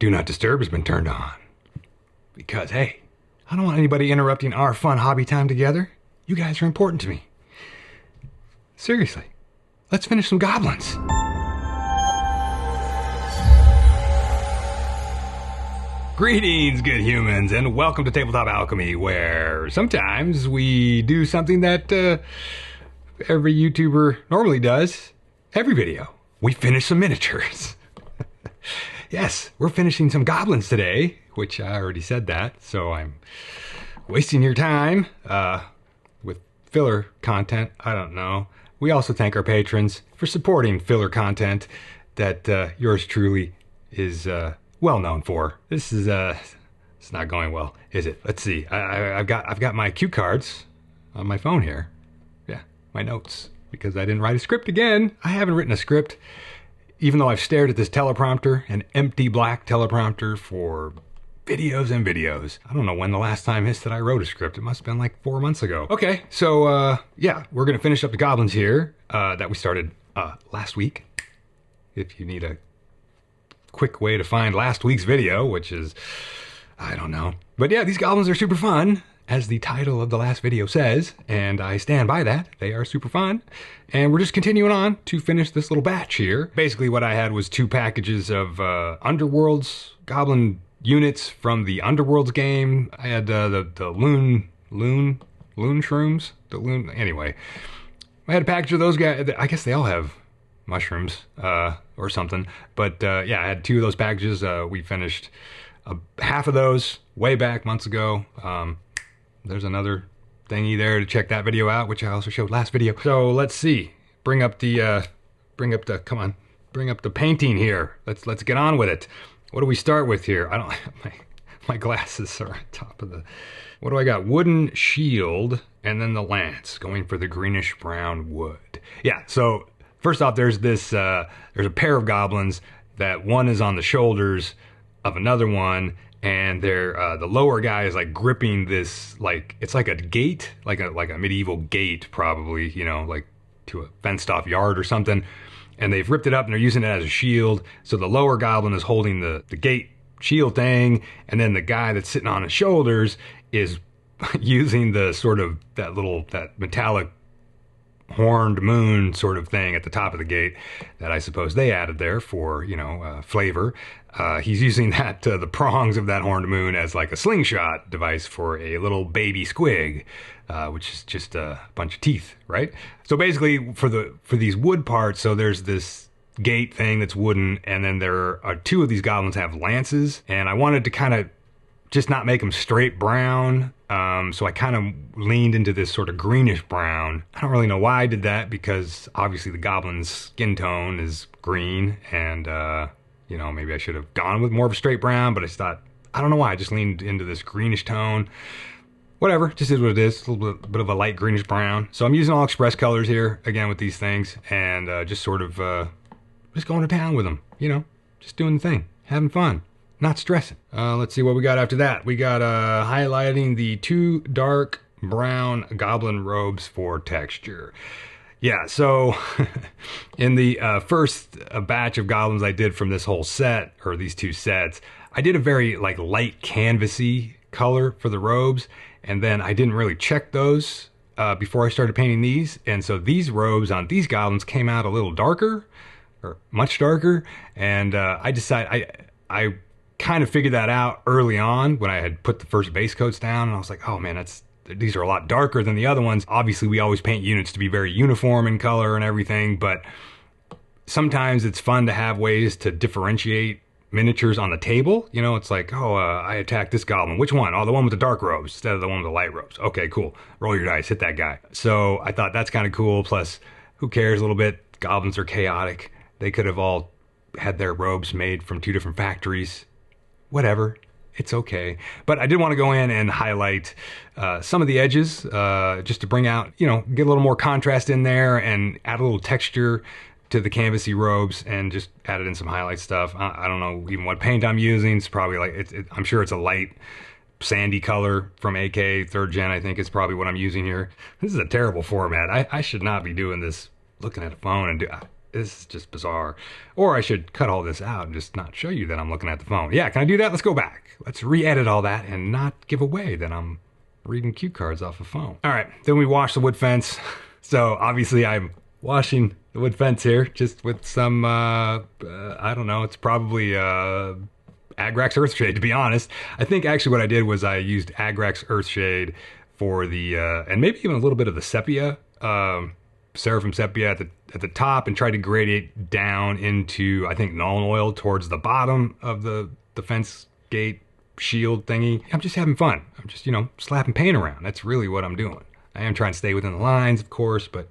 Do Not Disturb has been turned on. Because, hey, I don't want anybody interrupting our fun hobby time together. You guys are important to me. Seriously, let's finish some goblins. Greetings, good humans, and welcome to Tabletop Alchemy, where sometimes we do something that every YouTuber normally does. Every video, we finish some miniatures. Yes, we're finishing some goblins today, which I already said that, so I'm wasting your time with filler content. I don't know. We also thank our patrons for supporting filler content that yours truly is well known for. This is it's not going well, is it? Let's see. I've got my cue cards on my phone here. Yeah, my notes, because I didn't write a script again. I haven't written a script, even though I've stared at this teleprompter, an empty black teleprompter, for videos and videos. I don't know when the last time is that I wrote a script. It must have been like 4 months ago. Okay, so yeah, we're gonna finish up the goblins here that we started last week. If you need a quick way to find last week's video, which is, I don't know. But yeah, these goblins are super fun, as the title of the last video says, and I stand by that. They are super fun. And we're just continuing on to finish this little batch here. Basically what I had was 2 packages of Underworlds goblin units from the Underworlds game. I had the loon shrooms? Anyway. I had a package of those guys. I guess they all have mushrooms or something. But yeah, I had 2 of those packages. We finished half of those way back months ago. There's another thingy there to check that video out, which I also showed last video. So let's see. Bring up the painting here. Let's get on with it. What do we start with here? I don't my glasses are on top of the. What do I got? Wooden shield and then the lance, going for the greenish brown wood. Yeah, so first off, there's this there's a pair of goblins that one is on the shoulders of another one, and they're the lower guy is like gripping this, like it's like a gate, like a medieval gate, probably, you know, like to a fenced off yard or something, and they've ripped it up and they're using it as a shield. So the lower goblin is holding the gate shield thing, and then the guy that's sitting on his shoulders is using the sort of that metallic horned moon sort of thing at the top of the gate that I suppose they added there for, you know, flavor. He's using that, the prongs of that horned moon as like a slingshot device for a little baby squig, which is just a bunch of teeth, right? So basically for these wood parts, so there's this gate thing that's wooden, and then there are 2 of these goblins have lances, and I wanted to kind of just not make them straight brown. So I kind of leaned into this sort of greenish brown. I don't really know why I did that, because obviously the goblin's skin tone is green, and you know, maybe I should have gone with more of a straight brown, but I just thought, I don't know why, I just leaned into this greenish tone. Whatever, just is what it is, a little bit of a light greenish brown. So I'm using all express colors here, again, with these things, and just sort of, just going to town with them, you know, just doing the thing, having fun. Not stressing. Let's see what we got after that. We got highlighting the 2 dark brown goblin robes for texture. Yeah, so in the first batch of goblins I did from this whole set, or these 2 sets, I did a very like light canvasy color for the robes, and then I didn't really check those before I started painting these, and so these robes on these goblins came out a little darker, or much darker, and I decided I kind of figured that out early on when I had put the first base coats down, and I was like, oh man, these are a lot darker than the other ones. Obviously we always paint units to be very uniform in color and everything, but sometimes it's fun to have ways to differentiate miniatures on the table. You know, it's like, oh, I attacked this goblin. Which one? Oh, the one with the dark robes instead of the one with the light robes. Okay, cool. Roll your dice, hit that guy. So I thought that's kind of cool. Plus, who cares a little bit? Goblins are chaotic. They could have all had their robes made from 2 different factories. Whatever, it's okay. But I did want to go in and highlight some of the edges, just to bring out, you know, get a little more contrast in there and add a little texture to the canvasy robes, and just added in some highlight stuff. I don't know even what paint I'm using. It's probably like, I'm sure it's a light sandy color from AK 3rd Gen, I think is probably what I'm using here. This is a terrible format. I should not be doing this looking at a phone, and This is just bizarre. Or I should cut all this out and just not show you that I'm looking at the phone. Yeah, can I do that? Let's go back. Let's re-edit all that and not give away that I'm reading cue cards off a phone. All right, then we wash the wood fence. So obviously I'm washing the wood fence here just with some, I don't know, it's probably Agrax Earthshade, to be honest. I think actually what I did was I used Agrax Earthshade for the, and maybe even a little bit of the sepia, Seraphim Sepia at the top, and tried to gradiate down into, I think, Nuln Oil towards the bottom of the fence gate shield thingy. I'm just having fun. I'm just, slapping paint around. That's really what I'm doing. I am trying to stay within the lines, of course, but,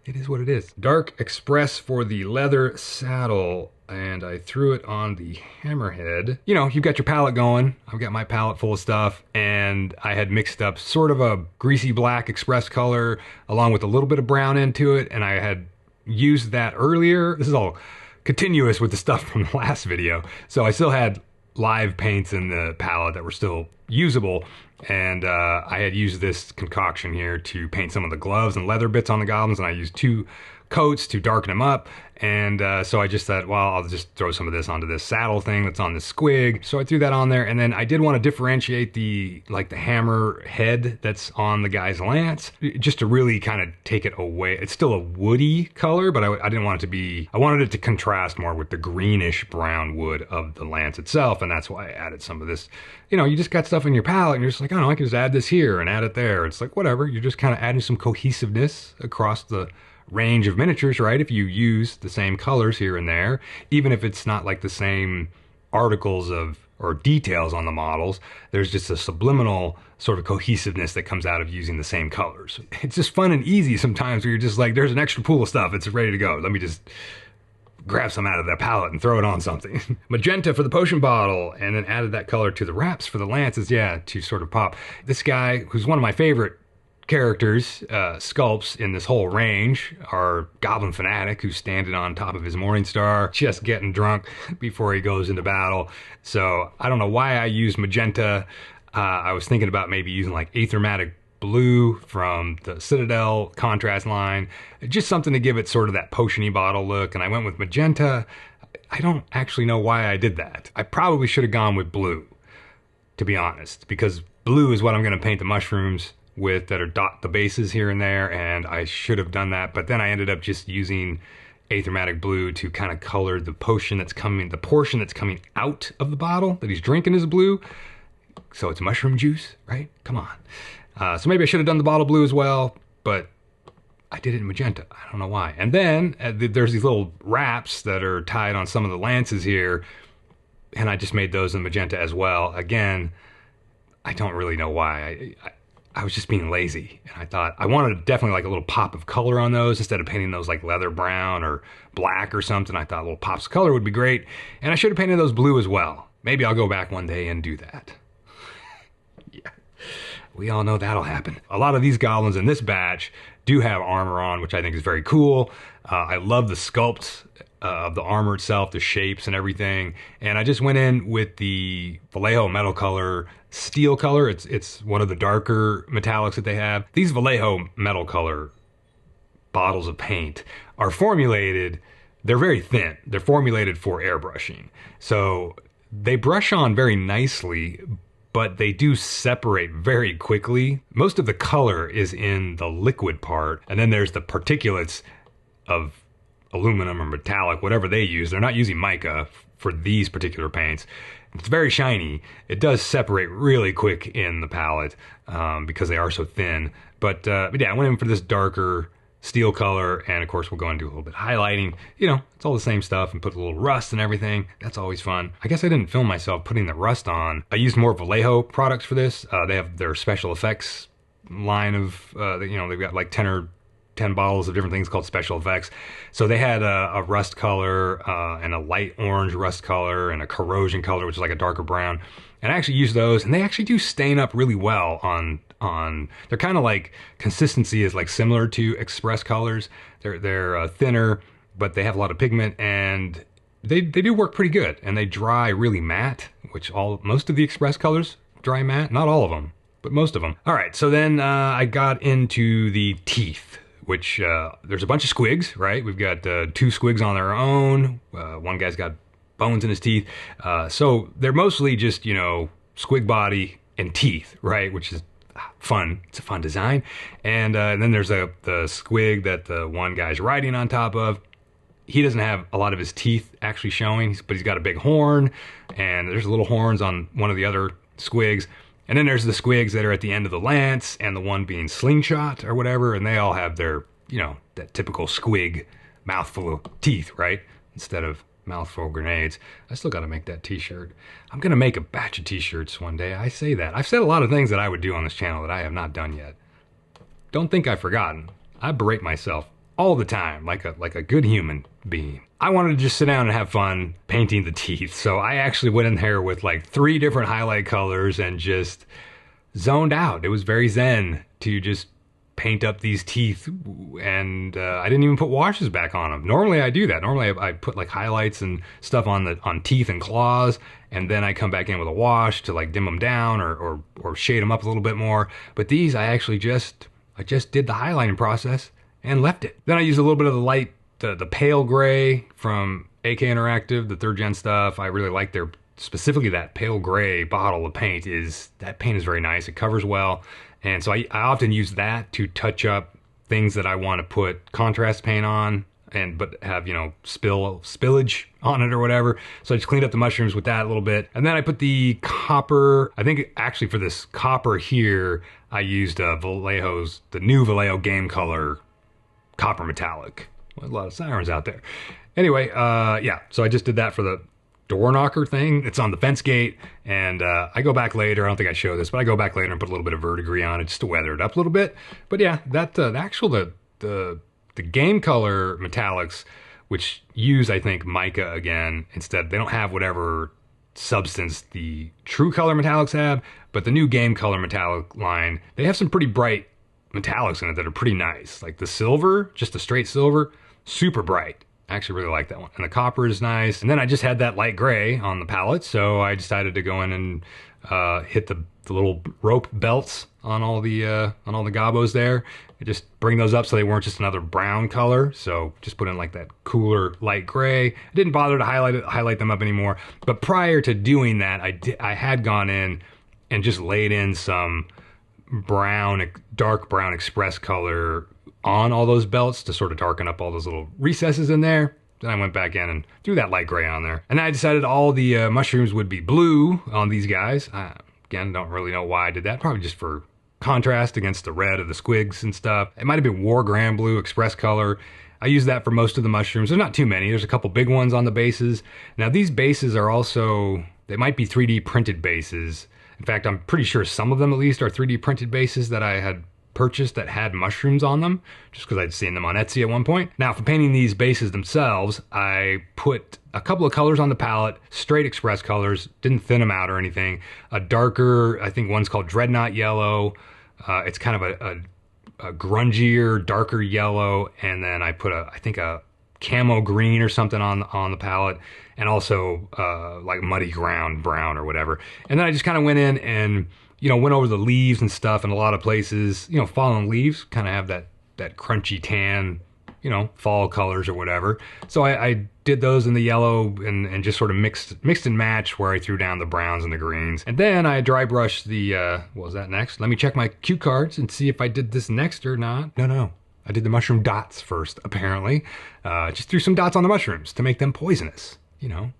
it is what it is. Dark Express for the leather saddle, and I threw it on the hammerhead. You've got your palette going. I've got my palette full of stuff, and I had mixed up sort of a greasy black express color along with a little bit of brown into it, and I had used that earlier. This is all continuous with the stuff from the last video. So I still had live paints in the palette that were still usable, and I had used this concoction here to paint some of the gloves and leather bits on the goblins, and I used 2 coats to darken them up. And so I just thought, well, I'll just throw some of this onto this saddle thing that's on this squig. So I threw that on there, and then I did want to differentiate the hammer head that's on the guy's lance, just to really kind of take it away. It's still a woody color, but I didn't want it to be, I wanted it to contrast more with the greenish brown wood of the lance itself, and that's why I added some of this. You just got stuff in your palette, and you're just like, oh no, I can just add this here and add it there. It's like, whatever, you're just kind of adding some cohesiveness across the range of miniatures, right? If you use the same colors here and there, even if it's not like the same articles or details on the models, there's just a subliminal sort of cohesiveness that comes out of using the same colors. It's just fun and easy sometimes where you're just like, there's an extra pool of stuff, it's ready to go. Let me just grab some out of that palette and throw it on something. Magenta for the potion bottle, and then added that color to the wraps for the lances, yeah, to sort of pop. This guy, who's one of my favorite characters, sculpts in this whole range, are Goblin Fanatic, who's standing on top of his Morningstar, just getting drunk before he goes into battle. So I don't know why I used magenta. I was thinking about maybe using like Aethermatic Blue from the Citadel contrast line, just something to give it sort of that potion-y bottle look, and I went with magenta. I don't actually know why I did that. I probably should have gone with blue, to be honest, because blue is what I'm going to paint the mushrooms with that are dot the bases here and there, and I should have done that, but then I ended up just using Aethermatic Blue to kind of color the potion that's coming, the portion that's coming out of the bottle that he's drinking is blue, so it's mushroom juice, right? Come on. So maybe I should have done the bottle blue as well, but I did it in magenta. I don't know why. And then there's these little wraps that are tied on some of the lances here, and I just made those in magenta as well. Again, I don't really know why. I was just being lazy, and I thought I wanted definitely like a little pop of color on those instead of painting those like leather brown or black or something. I thought little pops of color would be great, and I should have painted those blue as well. Maybe I'll go back one day and do that. Yeah, we all know that'll happen. A lot of these goblins in this batch do have armor on, which I think is very cool. I love the sculpt of the armor itself, the shapes and everything. And I just went in with the Vallejo metal color, steel color. It's one of the darker metallics that they have. These Vallejo metal color bottles of paint are formulated, they're very thin. They're formulated for airbrushing. So they brush on very nicely, but they do separate very quickly. Most of the color is in the liquid part, and then there's the particulates of aluminum or metallic, whatever they use. They're not using mica for these particular paints. It's very shiny. It does separate really quick in the palette because they are so thin. But yeah, I went in for this darker steel color, and of course we'll go and do a little bit of highlighting. You know, it's all the same stuff, and put a little rust and everything. That's always fun. I guess I didn't film myself putting the rust on. I used more Vallejo products for this. They have their special effects line of, you know, they've got like 10 bottles of different things called special effects. So they had a rust color and a light orange rust color and a corrosion color, which is like a darker brown. And I actually use those, and they actually do stain up really well on they're kind of like, consistency is like similar to express colors. They're thinner, but they have a lot of pigment, and they do work pretty good, and they dry really matte, which most of the express colors dry matte, not all of them, but most of them. All right, so then I got into the teeth, which there's a bunch of squigs, right? We've got 2 squigs on their own. One guy's got bones in his teeth. So they're mostly just, you know, squig body and teeth, right? Which is fun. It's a fun design. And then there's the squig that the one guy's riding on top of. He doesn't have a lot of his teeth actually showing, but he's got a big horn, and there's little horns on one of the other squigs. And then there's the squigs that are at the end of the lance, and the one being slingshot or whatever, and they all have their, you know, that typical squig mouthful of teeth, right? Instead of mouthful of grenades. I still got to make that t-shirt. I'm going to make a batch of t-shirts one day. I say that. I've said a lot of things that I would do on this channel that I have not done yet. Don't think I've forgotten. I berate myself all the time, like a good human being. I wanted to just sit down and have fun painting the teeth, so I actually went in there with like 3 different highlight colors and just zoned out. It was very zen to just paint up these teeth, and I didn't even put washes back on them. Normally I do that. Normally I put like highlights and stuff on teeth and claws, and then I come back in with a wash to like dim them down or shade them up a little bit more. But these I actually just did the highlighting process and left it. Then I used a little bit of the light, the pale gray from AK Interactive, the 3rd gen stuff. I really like their, specifically that pale gray bottle of paint that paint is very nice. It covers well. And so I often use that to touch up things that I want to put contrast paint on, but have, you know, spillage on it or whatever. So I just cleaned up the mushrooms with that a little bit. And then I put the copper, I think actually for this copper here, I used Vallejo's, the new Vallejo Game Color copper metallic. Well, a lot of sirens out there. Anyway, yeah, so I just did that for the door knocker thing. It's on the fence gate, and I go back later. I don't think I show this, but I go back later and put a little bit of verdigris on it just to weather it up a little bit. But yeah, that the Game Color metallics, which use, I think, mica again instead. They don't have whatever substance the True Color metallics have, but the new Game Color metallic line, they have some pretty bright metallics in it that are pretty nice. Like the silver, just the straight silver, super bright. I actually really like that one. And the copper is nice. And then I just had that light gray on the palette, so I decided to go in and hit the little rope belts on all the gobos there. And just bring those up so they weren't just another brown color. So just put in like that cooler light gray. I didn't bother to highlight them up anymore. But prior to doing that, I had gone in and just laid in some dark brown express color on all those belts to sort of darken up all those little recesses in there. Then I went back in and threw that light gray on there. And I decided all the mushrooms would be blue on these guys. Again, don't really know why I did that. Probably just for contrast against the red of the squigs and stuff. It might have been War Grand Blue Express color. I use that for most of the mushrooms. There's not too many. There's a couple big ones on the bases. Now these bases are also, they might be 3D printed bases. In fact, I'm pretty sure some of them at least are 3D printed bases that I had purchased that had mushrooms on them, just because I'd seen them on Etsy at one point. Now, for painting these bases themselves, I put a couple of colors on the palette, straight express colors, didn't thin them out or anything. A darker, I think one's called Dreadnought Yellow. It's kind of a grungier, darker yellow, and then I put I think a camo green or something on the palette, and also like muddy ground brown or whatever. And then I just kind of went in and, you know, went over the leaves and stuff in a lot of places. You know, fallen leaves kind of have that crunchy tan, you know, fall colors or whatever. So I did those in the yellow and just sort of mixed and matched where I threw down the browns and the greens. And then I dry brushed the, what was that next? Let me check my cue cards and see if I did this next or not. No. I did the mushroom dots first, apparently. Just threw some dots on the mushrooms to make them poisonous. You know,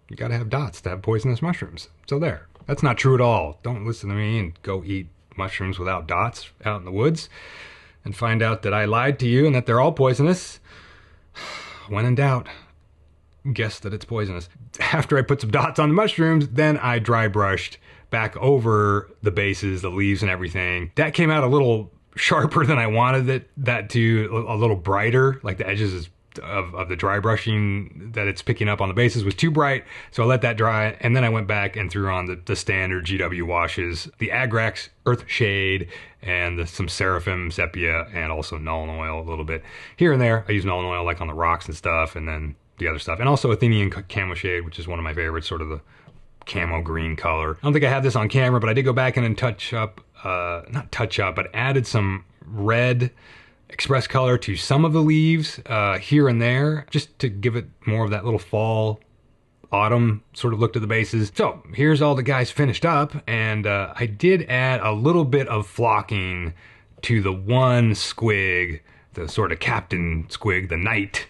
you gotta have dots to have poisonous mushrooms. So there. That's not true at all. Don't listen to me and go eat mushrooms without dots out in the woods and find out that I lied to you and that they're all poisonous. When in doubt, guess that it's poisonous. After I put some dots on the mushrooms, then I dry brushed back over the bases, the leaves and everything. That came out a little sharper than I wanted that to, a little brighter, like the edges of the dry brushing that it's picking up on the bases was too bright, so I let that dry, and then I went back and threw on the standard GW washes, the Agrax Earth Shade, and some Seraphim Sepia, and also Nuln Oil a little bit. Here and there, I use Nuln Oil like on the rocks and stuff, and then the other stuff, and also Athenian Camo Shade, which is one of my favorites, sort of the camo green color. I don't think I have this on camera, but I did go back in and touch up, not touch up, but added some red express color to some of the leaves here and there, just to give it more of that little fall, autumn sort of look to the bases. So here's all the guys finished up, and I did add a little bit of flocking to the one squig, the sort of captain squig, the knight,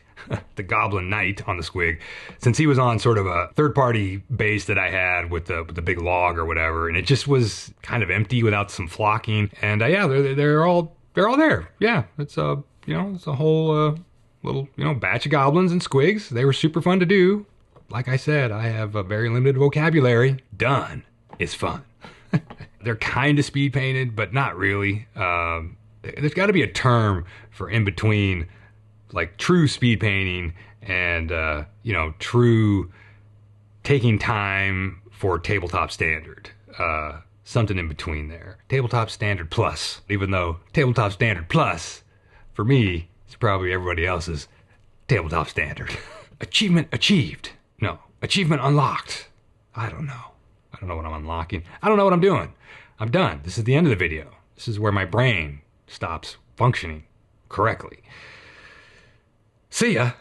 the goblin knight on the squig, since he was on sort of a third-party base that I had with the big log or whatever, and it just was kind of empty without some flocking. And yeah, they're all there. Yeah, it's a it's a whole little batch of goblins and squigs. They were super fun to do. Like I said, I have a very limited vocabulary. Done is fun. They're kind of speed painted, but not really. There's got to be a term for in between, like true speed painting and true taking time for tabletop standard. Something in between there. Tabletop standard plus, even though tabletop standard plus for me is probably everybody else's tabletop standard. Achievement achieved. No, achievement unlocked. I don't know what I'm unlocking. I don't know what I'm doing. I'm done. This is the end of the video. This is where my brain stops functioning correctly. See ya.